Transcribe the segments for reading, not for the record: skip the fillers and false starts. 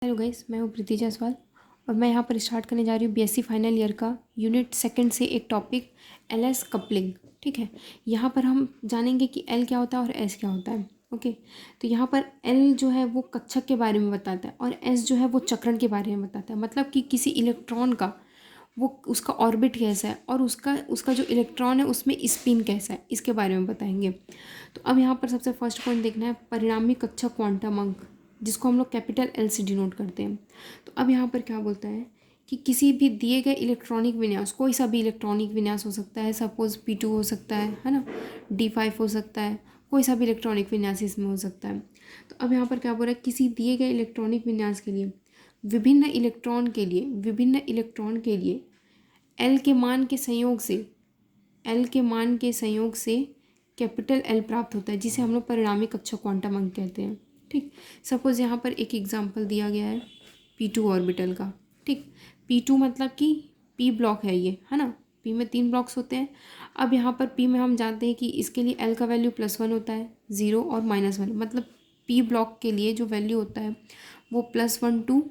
Hello guys, मैं हूँ प्रीति जायसवाल और मैं यहाँ पर स्टार्ट करने जा रही हूँ बीएससी फाइनल ईयर का यूनिट सेकंड से एक टॉपिक एलएस कपलिंग। ठीक है, यहाँ पर हम जानेंगे कि एल क्या होता है और एस क्या होता है। ओके, तो यहाँ पर एल जो है वो कक्षक के बारे में बताता है और एस जो है वो चक्रण के बारे में बताता है, मतलब कि किसी इलेक्ट्रॉन का वो उसका ऑर्बिट कैसा है और उसका जो इलेक्ट्रॉन है उसमें स्पिन कैसा है, इसके बारे में बताएंगे। तो अब यहाँ पर सबसे फर्स्ट पॉइंट देखना है परिणामी कक्षक क्वांटम अंक, जिसको हम लोग कैपिटल एल से डिनोट करते हैं। तो अब यहाँ पर क्या बोलता है कि किसी भी दिए गए इलेक्ट्रॉनिक विन्यास, कोई सा भी इलेक्ट्रॉनिक विन्यास हो सकता है, सपोज P2 हो सकता है ना, D5 हो सकता है, कोई सा भी इलेक्ट्रॉनिक विन्यास इसमें हो सकता है। तो अब यहाँ पर क्या बोल रहा है, किसी दिए गए इलेक्ट्रॉनिक विन्यास के लिए विभिन्न इलेक्ट्रॉन के लिए एल के मान के संयोग से कैपिटल एल प्राप्त होता है, जिसे हम लोग परिणामी कक्षक क्वांटम अंक कहते हैं। ठीक, सपोज यहाँ पर एक एग्जांपल दिया गया है P2 ऑर्बिटल का। ठीक, P2 मतलब कि P ब्लॉक है ये, है ना, P में 3 ब्लॉक्स होते हैं। अब यहाँ पर P में हम जानते हैं कि इसके लिए L का वैल्यू +1 होता है, 0 और -1, मतलब P ब्लॉक के लिए जो वैल्यू होता है वो +1 to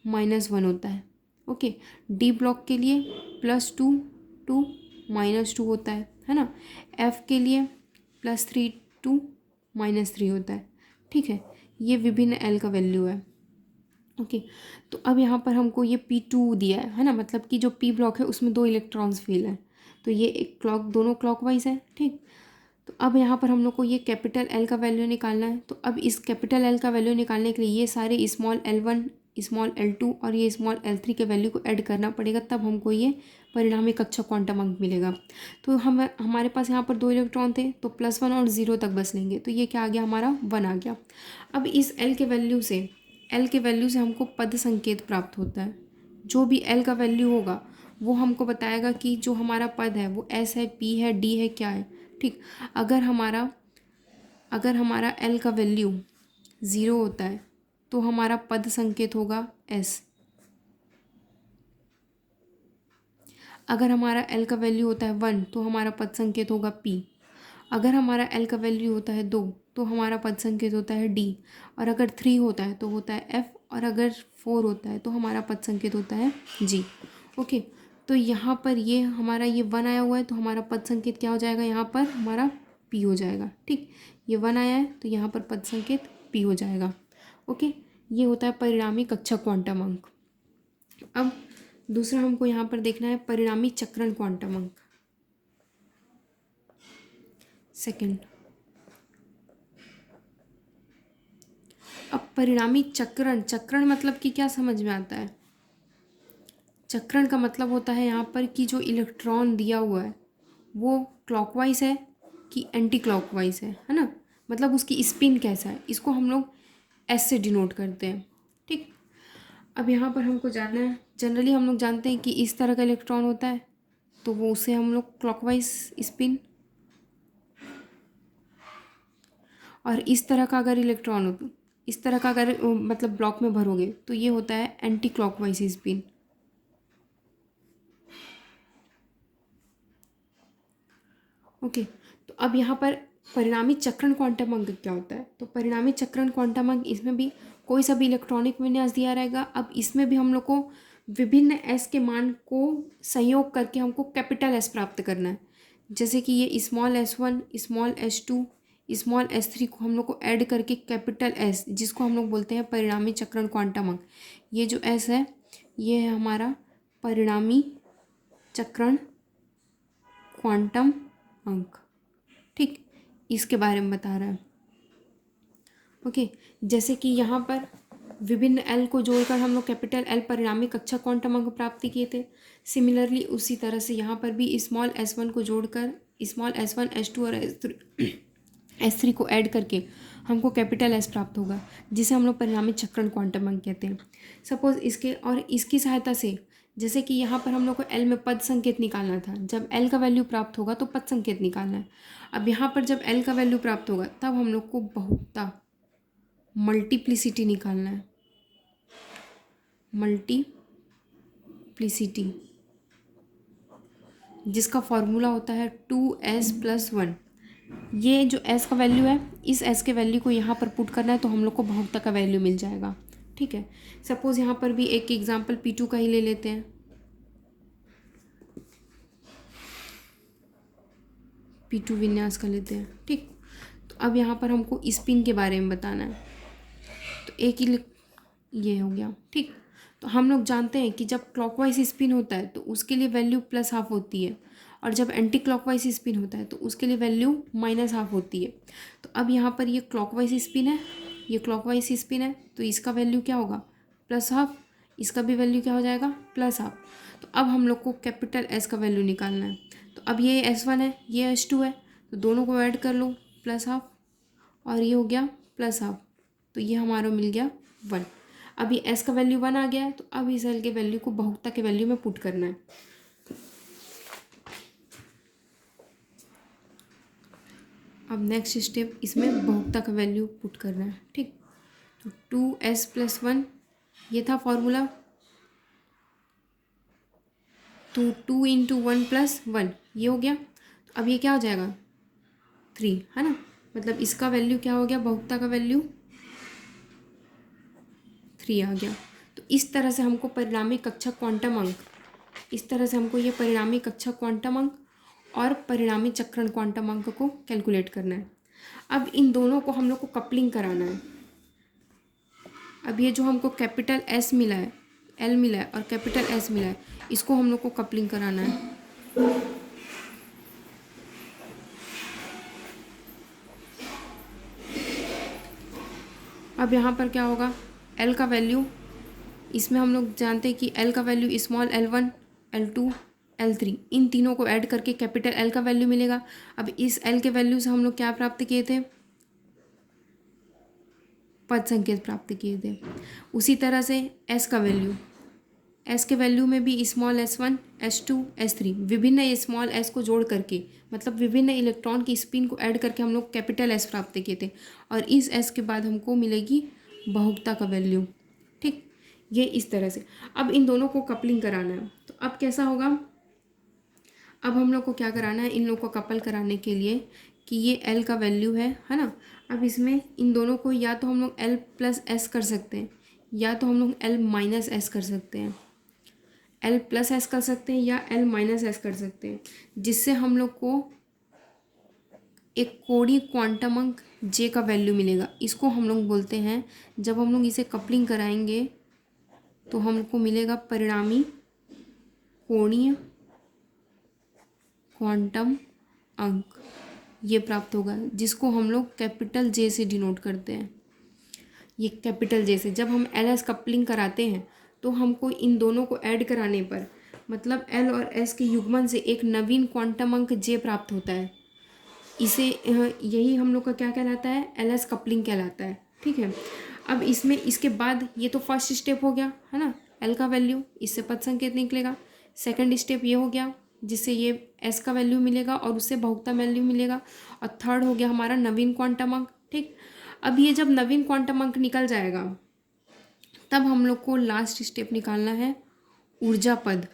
-1 होता है। ओके, D ब्लॉक के लिए +2 to -2 होता है ना, F के लिए +3 to -3 होता है। ठीक है, ये विभिन्न एल का वैल्यू है। ओके, तो अब यहाँ पर हमको ये P2 दिया है ना, मतलब कि जो P ब्लॉक है उसमें 2 इलेक्ट्रॉन्स फील है, तो ये एक दोनों क्लॉकवाइज है। ठीक, तो अब यहाँ पर हम लोग को ये कैपिटल एल का वैल्यू निकालना है। तो अब इस कैपिटल एल का वैल्यू निकालने के लिए ये सारे स्मॉल L1, स्मॉल L2 और ये स्मॉल L3 के वैल्यू को ऐड करना पड़ेगा, तब हमको ये परिणामी कक्षक क्वांटम अंक मिलेगा। तो हमारे पास यहाँ पर 2 इलेक्ट्रॉन थे, तो +1 और 0 तक बस लेंगे, तो ये क्या आ गया, हमारा 1 आ गया। अब इस एल के वैल्यू से हमको पद संकेत प्राप्त होता है। जो भी एल का वैल्यू होगा वो हमको बताएगा कि जो हमारा पद है वो एस है, पी है, डी है, क्या है। ठीक, अगर हमारा एल का वैल्यू 0 होता है तो हमारा पद संकेत होगा एस। अगर हमारा एल का वैल्यू होता है 1 तो हमारा पद संकेत होगा पी। अगर हमारा एल का वैल्यू होता है 2 तो हमारा पद संकेत होता है डी। और अगर 3 होता है तो होता है एफ। और अगर 4 होता है तो हमारा पद संकेत होता है जी। ओके, तो यहाँ पर ये हमारा ये 1 आया हुआ है, तो हमारा पद संकेत क्या हो जाएगा, यहाँ पर हमारा पी हो जाएगा। ठीक, ये 1 आया है तो यहाँ पर पद संकेत पी हो जाएगा। ओके, ये होता है परिणामी कक्षक क्वांटम अंक। अब दूसरा हमको यहाँ पर देखना है परिणामी चक्रण क्वांटम अंक, सेकंड। अब परिणामी चक्रण मतलब कि क्या समझ में आता है, चक्रण का मतलब होता है यहाँ पर कि जो इलेक्ट्रॉन दिया हुआ है वो क्लॉकवाइज है कि एंटी क्लॉकवाइज है ना, मतलब उसकी स्पिन कैसा है, इसको हम लोग एस से डिनोट करते हैं। ठीक, अब यहाँ पर हमको जानना है, जनरली हम लोग जानते हैं कि इस तरह का इलेक्ट्रॉन होता है तो वो उसे हम लोग क्लॉकवाइज स्पिन, और इस तरह का अगर इलेक्ट्रॉन हो, इस तरह का अगर मतलब ब्लॉक में भरोगे तो ये होता है एंटी क्लॉकवाइज स्पिन। ओके, तो अब यहाँ पर परिणामी चक्रण क्वांटम अंक क्या होता है, तो परिणामी चक्रण क्वांटम अंक, इसमें भी कोई सा भी इलेक्ट्रॉनिक विन्यास दिया रहेगा। अब इसमें भी हम लोग को विभिन्न एस के मान को संयोग करके हमको कैपिटल एस प्राप्त करना है। जैसे कि ये small S1, small S2, small S3 को हम लोग को ऐड करके कैपिटल एस, जिसको हम लोग बोलते हैं परिणामी चक्रण क्वांटम अंक। ये जो एस है ये है हमारा परिणामी चक्रण क्वांटम अंक। ठीक, इसके बारे में बता रहा है। ओके, जैसे कि यहाँ पर विभिन्न एल को जोड़कर हम लोग कैपिटल एल परिणामी कक्षक क्वांटम अंक प्राप्त किए थे। सिमिलरली उसी तरह से यहाँ पर भी स्मॉल S1 को जोड़कर स्मॉल S1, S2 और S3 को ऐड करके हमको कैपिटल एस प्राप्त होगा, जिसे हम लोग परिणामी चक्रण क्वांटम अंक कहते हैं। सपोज इसकी सहायता से, जैसे कि यहाँ पर हम लोग को एल में पद संकेत निकालना था, जब एल का वैल्यू प्राप्त होगा तो पद संकेत निकालना है। अब यहाँ पर जब एल का वैल्यू प्राप्त होगा तब हम लोग को बहुता मल्टीप्लिसिटी निकालना है, मल्टीप्लिसिटी, जिसका फॉर्मूला होता है 2s+1। ये जो s का वैल्यू है, इस s के वैल्यू को यहाँ पर पुट करना है तो हम लोग को बहुता का वैल्यू मिल जाएगा। ठीक है। सपोज़ यहाँ पर भी एक एग्जांपल P2 का ही ले लेते हैं। P2 विन्यास का लेते हैं, ठीक। तो अब यहाँ पर हमको स्पिन के बारे में बताना है। तो एक ही ये हो गया, ठीक। तो हम लोग जानते हैं कि जब क्लॉकवाइज स्पिन होता है तो उसके लिए वैल्यू +½ होती है, और जब एंटी क्लॉकवाइज स्पिन होता है तो उसके लिए वैल्यू -½ होती है। तो अब यहाँ पर ये क्लॉकवाइज स्पिन है, ये क्लॉकवाइज स्पिन है, तो इसका वैल्यू क्या होगा +½ इसका भी वैल्यू क्या हो जाएगा +½ तो अब हम लोग को कैपिटल S का वैल्यू निकालना है। तो अब ये S1 है, ये S2 है, तो दोनों को ऐड कर लो +½ और ये हो गया +½ तो ये हमारा मिल गया 1। अब ये S का वैल्यू 1 आ गया है, तो अब इस L के वैल्यू को बहुता के वैल्यू में पुट करना है। अब नेक्स्ट स्टेप इसमें बहुता का वैल्यू पुट करना है, ठीक। तो 2S + 1 ये था फॉर्मूला, तो 2 × 1 + 1 ये हो गया। तो अब ये क्या हो जाएगा 3, है ना। मतलब इसका वैल्यू क्या हो गया, बहुता का वैल्यू 3 आ गया। तो इस तरह से हमको परिणामी कक्षा क्वांटम अंक, इस तरह से हमको ये परिणामी कक्षा क्वांटम अंक और परिणामी चक्रण क्वांटम अंक को कैलकुलेट करना है। अब इन दोनों को हम लोग को कपलिंग कराना है। अब ये जो हमको कैपिटल S मिला है, L मिला है और कैपिटल S मिला है, इसको हम लोग को कपलिंग कराना है। अब यहाँ पर क्या होगा, L का वैल्यू, इसमें हम लोग जानते हैं कि L का value small L1, L2, L3 इन तीनों को ऐड करके कैपिटल L का वैल्यू मिलेगा। अब इस L के वैल्यू से हम लोग क्या प्राप्त किए थे, पद संकेत प्राप्त किए थे। उसी तरह से S का वैल्यू, S के वैल्यू में भी स्मॉल S1, S2, S3 विभिन्न स्मॉल s को जोड़ करके, मतलब विभिन्न इलेक्ट्रॉन की स्पिन को ऐड करके हम लोग कैपिटल S प्राप्त किए थे, और इस S के बाद हमको मिलेगी बहुता का वैल्यू, ठीक। ये इस तरह से। अब इन दोनों को कपलिंग कराना है, तो अब कैसा होगा, अब हम लोग को क्या कराना है, इन लोग को कपल कराने के लिए कि ये L का वैल्यू है ना। अब इसमें इन दोनों को या तो हम लोग L + S कर सकते हैं, या तो हम लोग L - S कर सकते हैं, L + S कर सकते हैं या L - S कर सकते हैं, जिससे हम लोग को एक कोणीय क्वांटम अंक J का वैल्यू मिलेगा। इसको हम लोग बोलते हैं, जब हम लोग इसे कपलिंग कराएंगे तो हमको मिलेगा परिणामी कोणीय क्वांटम अंक, ये प्राप्त होगा, जिसको हम लोग कैपिटल J से डिनोट करते हैं। ये कैपिटल J से जब हम LS कपलिंग कराते हैं तो हमको इन दोनों को ऐड कराने पर, मतलब L और S के युग्मन से एक नवीन क्वांटम अंक J प्राप्त होता है। इसे यही हम लोग का क्या कहलाता है, LS कपलिंग कहलाता है, ठीक है। अब इसमें इसके बाद ये तो फर्स्ट स्टेप हो गया, है ना, L का वैल्यू, इससे पद संकेत निकलेगा। सेकंड स्टेप ये हो गया, जिससे ये S का वैल्यू मिलेगा और उससे बहुता वैल्यू मिलेगा। और थर्ड हो गया हमारा नवीन क्वांटम अंक, ठीक। अब ये जब नवीन क्वांटम अंक निकल जाएगा, तब हम लोग को लास्ट स्टेप निकालना है ऊर्जा पद।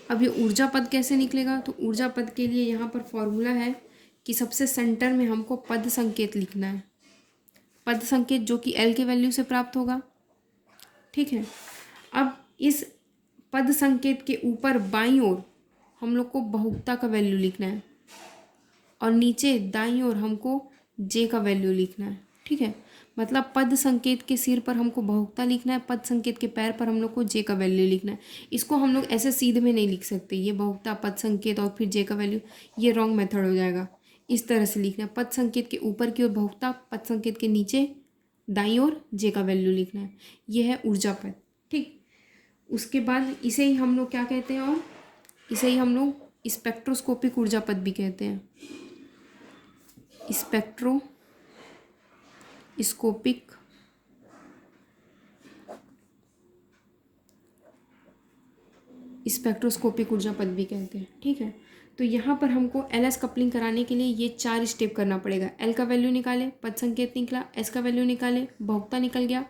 अब ये ऊर्जा पद कैसे निकलेगा, तो ऊर्जा पद के लिए यहाँ पर फॉर्मूला है कि सबसे सेंटर में हमको पद संकेत लिखना है, पद संकेत जो कि L के वैल्यू से प्राप्त होगा, ठीक है। अब इस पद संकेत के ऊपर बाईं ओर हम लोग को बहुता का वैल्यू लिखना है, और नीचे दाईं ओर हमको J का वैल्यू लिखना है, ठीक है। मतलब पद संकेत के सिर पर हमको बहुता लिखना है, पद संकेत के पैर पर हम लोग को J का वैल्यू लिखना है। इसको हम लोग ऐसे सीधे में नहीं लिख सकते, ये बहुता पद संकेत और फिर J का वैल्यू, ये रॉन्ग मेथड हो जाएगा। इस तरह से लिखना है, पद संकेत के ऊपर की ओर बहुता, पद संकेत के नीचे दाईं ओर J का वैल्यू लिखना है। ये है ऊर्जा पद, ठीक। उसके बाद इसे ही हम लोग क्या कहते हैं, और इसे ही हम लोग स्पेक्ट्रोस्कोपिक ऊर्जा पद भी कहते हैं। स्पेक्ट्रोस्कोपिक ऊर्जा पद भी कहते हैं, ठीक है। तो यहाँ पर हमको LS कपलिंग कराने के लिए ये 4 स्टेप करना पड़ेगा। L का वैल्यू निकाले, पद संकेत निकला, S का वैल्यू निकाले, बहुता निकल गया।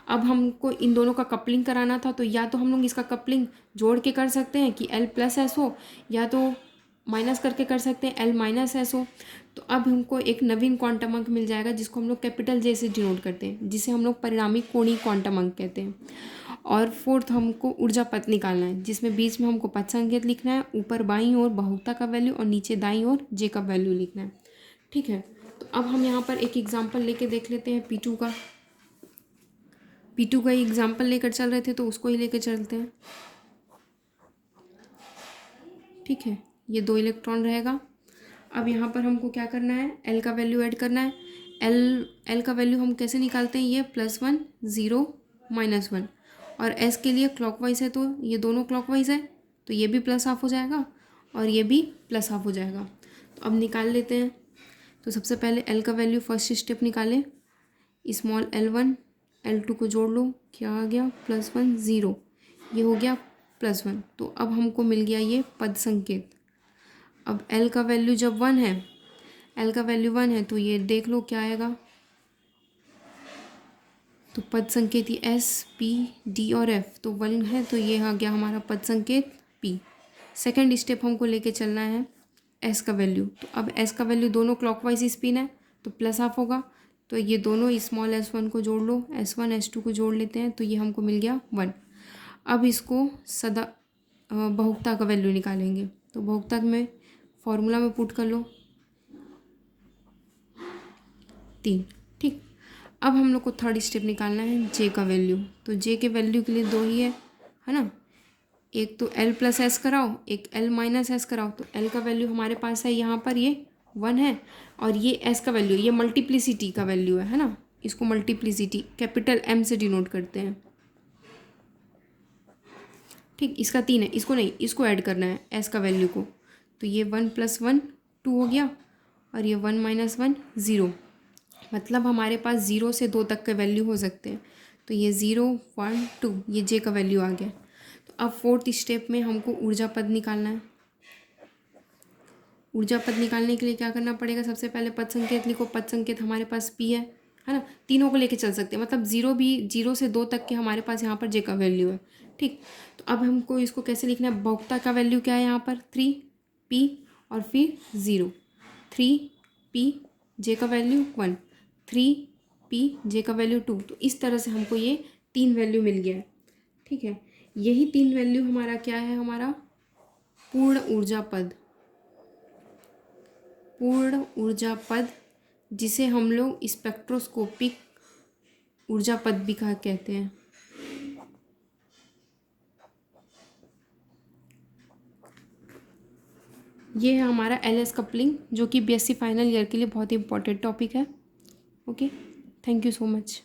अब हमको इन दोनों का कपलिंग कराना था, तो या तो हम लोग इसका कपलिंग जोड़ के कर सकते हैं कि L + S हो, या तो माइनस करके कर सकते हैं, एल माइनस एस हो। तो अब हमको एक नवीन क्वांटम अंक मिल जाएगा जिसको हम लोग कैपिटल जे से डिनोट करते हैं, जिसे हम लोग परिणामी कोणीय क्वांटम अंक कहते हैं। और फोर्थ हमको ऊर्जा पद निकालना है, जिसमें बीच में हमको पद संकेत लिखना है, ऊपर बाईं ओर बहुता का वैल्यू और नीचे दाईं ओर जे का वैल्यू लिखना है। ठीक है, तो अब हम यहाँ पर एक एग्जाम्पल लेके देख लेते हैं P2 का। P2 का एग्जाम्पल लेकर चल रहे थे तो उसको ही लेकर चलते हैं। ठीक है, ये 2 इलेक्ट्रॉन रहेगा। अब यहाँ पर हमको क्या करना है, L का वैल्यू ऐड करना है। L का वैल्यू हम कैसे निकालते हैं, ये +1 0 -1, और S के लिए क्लॉकवाइज है तो ये दोनों क्लॉकवाइज है, तो ये भी प्लस हाफ हो जाएगा और ये भी प्लस हाफ हो जाएगा। तो अब निकाल लेते हैं। तो सबसे पहले L का वैल्यू फर्स्ट स्टेप निकालें, स्मॉल L1 L2 को जोड़ लो, क्या आ गया +1 0, ये हो गया +1। तो अब हमको मिल गया ये पद संकेत। अब L का वैल्यू जब 1 है, L का वैल्यू 1 है तो ये देख लो क्या आएगा, तो पद संकेत ये S P D और F, तो 1 है तो ये आ गया हमारा पद संकेत P। सेकेंड स्टेप हमको लेके चलना है S का वैल्यू। तो अब S का वैल्यू दोनों क्लॉकवाइज स्पिन है तो प्लस हाफ होगा, तो ये दोनों स्मॉल S1 को जोड़ लो, S1 S2 को जोड़ लेते हैं तो ये हमको मिल गया 1। अब इसको सदा बहुता का वैल्यू निकालेंगे, तो बहुता में फॉर्मूला में पुट कर लो 3। ठीक, अब हम लोग को थर्ड स्टेप निकालना है J का वैल्यू। तो J के वैल्यू के लिए 2 ही है ना, एक तो L + S कराओ, एक L - S कराओ। तो L का वैल्यू हमारे पास है यहाँ पर ये 1 है, और ये S का वैल्यू, ये मल्टीप्लिसिटी का वैल्यू है ना, इसको मल्टीप्लिसिटी कैपिटल M से डिनोट करते हैं। ठीक, इसका 3 है, इसको नहीं, इसको ऐड करना है S का वैल्यू को। तो ये 1 + 1 2 हो गया, और ये 1 - 1 0, मतलब हमारे पास 0 से 2 तक के वैल्यू हो सकते हैं। तो ये 0 1 2, ये J का वैल्यू आ गया। तो अब फोर्थ स्टेप में हमको ऊर्जा पद निकालना है। ऊर्जा पद निकालने के लिए क्या करना पड़ेगा, सबसे पहले पद संकेत लिखो। पद संकेत हमारे पास P है ना, तीनों को लेके चल सकते हैं, मतलब 0 से 2 तक के हमारे पास यहाँ पर J का वैल्यू है। ठीक, तो अब हमको इसको कैसे लिखना है, बहुता का वैल्यू क्या है यहाँ पर 3P और फिर 0, 3P J का वैल्यू 1, 3P J का वैल्यू 2। तो इस तरह से हमको ये 3 वैल्यू मिल गया है। ठीक है, यही 3 वैल्यू हमारा क्या है, हमारा पूर्ण ऊर्जा पद, पूर्ण ऊर्जा पद, जिसे हम लोग स्पेक्ट्रोस्कोपिक ऊर्जा पद भी कहते हैं। ये है हमारा LS कपलिंग, जो कि BSc फाइनल ईयर के लिए बहुत ही इंपॉर्टेंट टॉपिक है। Okay, thank you so much.